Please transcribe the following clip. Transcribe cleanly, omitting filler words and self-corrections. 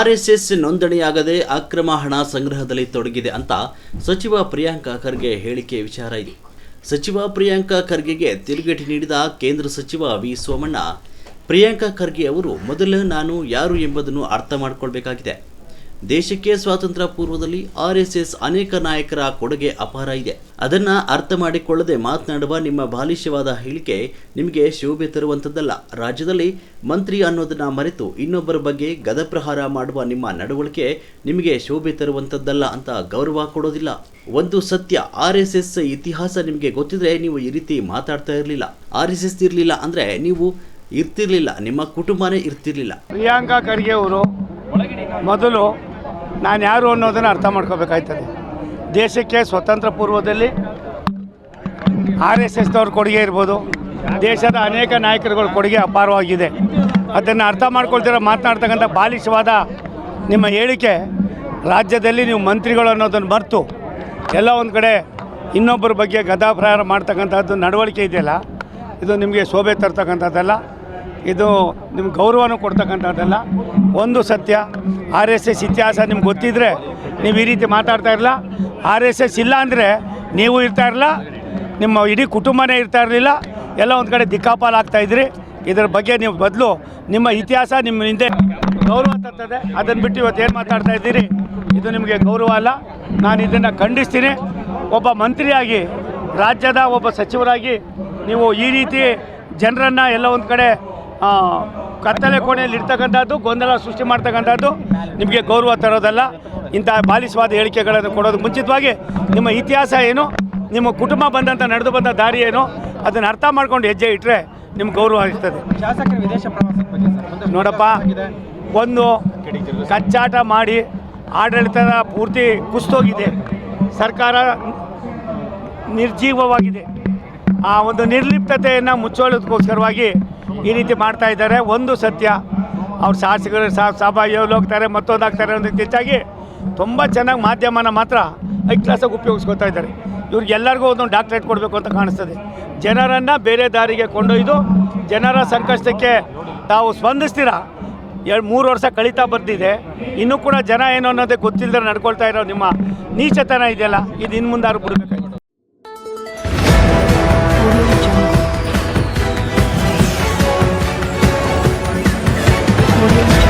RSS ನೋಂದಣಿಯಾಗದೆ ಅಕ್ರಮ ಹಣ ಸಂಗ್ರಹದಲ್ಲಿ ತೊಡಗಿದೆ ಅಂತ ಸಚಿವ ಪ್ರಿಯಾಂಕ ಖರ್ಗೆ ಹೇಳಿಕೆ ವಿಚಾರ ಇದೆ. ಸಚಿವ ಪ್ರಿಯಾಂಕ ಖರ್ಗೆಗೆ ತಿರುಗೇಟು ನೀಡಿದ ಕೇಂದ್ರ ಸಚಿವ ವಿ ಸೋಮಣ್ಣ, ಪ್ರಿಯಾಂಕ ಖರ್ಗೆ ಅವರು ಮೊದಲು ನಾನು ಯಾರು ಎಂಬುದನ್ನು ಅರ್ಥ ಮಾಡಿಕೊಳ್ಬೇಕಾಗಿದೆ. ದೇಶಕ್ಕೆ ಸ್ವಾತಂತ್ರ್ಯ ಪೂರ್ವದಲ್ಲಿ ಆರ್ಎಸ್ಎಸ್ ಅನೇಕ ನಾಯಕರ ಕೊಡುಗೆ ಅಪಾರ ಇದೆ. ಅದನ್ನು ಅರ್ಥ ಮಾಡಿಕೊಳ್ಳದೆ ಮಾತನಾಡುವ ನಿಮ್ಮ ಬಾಲಿಷ್ಯವಾದ ಹೇಳಿಕೆ ನಿಮಗೆ ಶೋಭೆ ತರುವಂಥದ್ದಲ್ಲ. ರಾಜ್ಯದಲ್ಲಿ ಮಂತ್ರಿ ಅನ್ನೋದನ್ನ ಮರೆತು ಇನ್ನೊಬ್ಬರ ಬಗ್ಗೆ ಗದಪ್ರಹಾರ ಮಾಡುವ ನಿಮ್ಮ ನಡವಳಿಕೆ ನಿಮಗೆ ಶೋಭೆ ತರುವಂಥದ್ದಲ್ಲ ಅಂತ ಗೌರವ ಕೊಡೋದಿಲ್ಲ. ಒಂದು ಸತ್ಯ, ಆರ್ಎಸ್ಎಸ್ ಇತಿಹಾಸ ನಿಮಗೆ ಗೊತ್ತಿದ್ರೆ ನೀವು ಈ ರೀತಿ ಮಾತಾಡ್ತಾ ಇರಲಿಲ್ಲ. ಆರ್ಎಸ್ಎಸ್ ಇರಲಿಲ್ಲ ಅಂದರೆ ನೀವು ಇರ್ತಿರ್ಲಿಲ್ಲ, ನಿಮ್ಮ ಕುಟುಂಬನೇ ಇರ್ತಿರ್ಲಿಲ್ಲ. ಪ್ರಿಯಾಂಕ ಖರ್ಗೆ ಅವರು ಮೊದಲು ನಾನು ಯಾರು ಅನ್ನೋದನ್ನು ಅರ್ಥ ಮಾಡ್ಕೋಬೇಕಾಯ್ತದೆ. ದೇಶಕ್ಕೆ ಸ್ವತಂತ್ರ ಪೂರ್ವದಲ್ಲಿ RSSದವ್ರ ಕೊಡುಗೆ ಇರ್ಬೋದು, ದೇಶದ ಅನೇಕ ನಾಯಕರುಗಳ ಕೊಡುಗೆ ಅಪಾರವಾಗಿದೆ. ಅದನ್ನು ಅರ್ಥ ಮಾಡ್ಕೊಳ್ತೀರ ಮಾತನಾಡ್ತಕ್ಕಂಥ ಬಾಲಿಶವಾದ ನಿಮ್ಮ ಹೇಳಿಕೆ, ರಾಜ್ಯದಲ್ಲಿ ನೀವು ಮಂತ್ರಿಗಳು ಅನ್ನೋದನ್ನು ಮರೆತು ಎಲ್ಲ ಒಂದು ಕಡೆ ಇನ್ನೊಬ್ಬರ ಬಗ್ಗೆ ಗದಾಪ್ರಹಾರ ಮಾಡ್ತಕ್ಕಂಥದ್ದು ನಡವಳಿಕೆ ಇದೆಯಲ್ಲ, ಇದು ನಿಮಗೆ ಶೋಭೆ ತರ್ತಕ್ಕಂಥದ್ದಲ್ಲ, ಇದು ನಿಮ್ಗೆ ಗೌರವನೂ ಕೊಡ್ತಕ್ಕಂಥದ್ದಲ್ಲ. ಒಂದು ಸತ್ಯ, RSS ಇತಿಹಾಸ ನಿಮ್ಗೆ ಗೊತ್ತಿದ್ದರೆ ನೀವು ಈ ರೀತಿ ಮಾತಾಡ್ತಾ ಇರಲ್ಲ. RSS ಇಲ್ಲ ಅಂದರೆ ನೀವು ಇರ್ತಾ ಇರಲ್ಲ, ನಿಮ್ಮ ಇಡೀ ಕುಟುಂಬನೇ ಇರ್ತಾ ಇರಲಿಲ್ಲ, ಎಲ್ಲ ಒಂದು ಕಡೆ ದಿಕ್ಕಾಪಾಲಾಗ್ತಾಯಿದ್ರಿ. ಇದರ ಬಗ್ಗೆ ನೀವು ಬದಲು ನಿಮ್ಮ ಇತಿಹಾಸ ನಿಮ್ಮ ಹಿಂದೆ ಗೌರವ ತರ್ತದೆ. ಅದನ್ನು ಬಿಟ್ಟು ಇವತ್ತೇನು ಮಾತಾಡ್ತಾ ಇದ್ದೀರಿ, ಇದು ನಿಮಗೆ ಗೌರವ ಅಲ್ಲ. ನಾನು ಇದನ್ನು ಖಂಡಿಸ್ತೀನಿ. ಒಬ್ಬ ಮಂತ್ರಿಯಾಗಿ, ರಾಜ್ಯದ ಒಬ್ಬ ಸಚಿವರಾಗಿ ನೀವು ಈ ರೀತಿ ಜನರನ್ನು ಎಲ್ಲ ಒಂದು ಕಡೆ ಕತ್ತಲೆ ಕೋಣೆಯಲ್ಲಿ ಇರ್ತಕ್ಕಂಥದ್ದು, ಗೊಂದಲ ಸೃಷ್ಟಿ ಮಾಡ್ತಕ್ಕಂಥದ್ದು ನಿಮಗೆ ಗೌರವ ತರೋದಲ್ಲ. ಇಂಥ ಬಾಲಿಶವಾದ ಹೇಳಿಕೆಗಳನ್ನು ಕೊಡೋದು ಮುಂಚಿತವಾಗಿ ನಿಮ್ಮ ಇತಿಹಾಸ ಏನು, ನಿಮ್ಮ ಕುಟುಂಬ ಬಂದಂಥ ನಡೆದು ಬಂದ ದಾರಿ ಏನು, ಅದನ್ನು ಅರ್ಥ ಮಾಡ್ಕೊಂಡು ಹೆಜ್ಜೆ ಇಟ್ಟರೆ ನಿಮ್ಗೆ ಗೌರವ ಇರ್ತದೆ. ಶಾಸಕರ ವಿದೇಶ ಪ್ರವಾಸ ನೋಡಪ್ಪ, ಒಂದು ಕಚ್ಚಾಟ ಮಾಡಿ ಆಡಳಿತದ ಪೂರ್ತಿ ಕುಸಿದೋಗಿದೆ, ಸರ್ಕಾರ ನಿರ್ಜೀವವಾಗಿದೆ. ಆ ಒಂದು ನಿರ್ಲಿಪ್ತತೆಯನ್ನು ಮುಚ್ಚೋಳೋದಕ್ಕೋಸ್ಕರವಾಗಿ ಈ ರೀತಿ ಮಾಡ್ತಾ ಇದ್ದಾರೆ. ಒಂದು ಸತ್ಯ, ಅವ್ರು ಶಾಸಕರು ಸಭಾಯಲ್ಲಿ ಹೋಗ್ತಾರೆ, ಮತ್ತೊಂದಾಗ್ತಾರೆ ಅನ್ನೋದಕ್ಕೆ ಹೆಚ್ಚಾಗಿ ತುಂಬ ಚೆನ್ನಾಗಿ ಮಾಧ್ಯಮನ ಮಾತ್ರ ಹೈ ಕ್ಲಾಸಾಗಿ ಉಪಯೋಗಿಸ್ಕೊತಾ ಇದ್ದಾರೆ. ಇವ್ರಿಗೆಲ್ಲರಿಗೂ ಒಂದೊಂದು ಡಾಕ್ಟ್ರೇಟ್ ಕೊಡಬೇಕು ಅಂತ ಕಾಣಿಸ್ತದೆ. ಜನರನ್ನು ಬೇರೆ ದಾರಿಗೆ ಕೊಂಡೊಯ್ದು ಜನರ ಸಂಕಷ್ಟಕ್ಕೆ ತಾವು ಸ್ಪಂದಿಸ್ತೀರಾ. 3 ವರ್ಷ ಕಳೀತಾ ಬರ್ತಿದೆ, ಇನ್ನೂ ಕೂಡ ಜನ ಏನು ಅನ್ನೋದೇ ಗೊತ್ತಿಲ್ಲದೆ ನಡ್ಕೊಳ್ತಾ ಇರೋ ನಿಮ್ಮ ನೀಚತನ ಇದೆಯಲ್ಲ, ಇದು ಇನ್ನು ಮುಂದಾರು ಬಿಡಬೇಕಾಗಿದೆ. Audio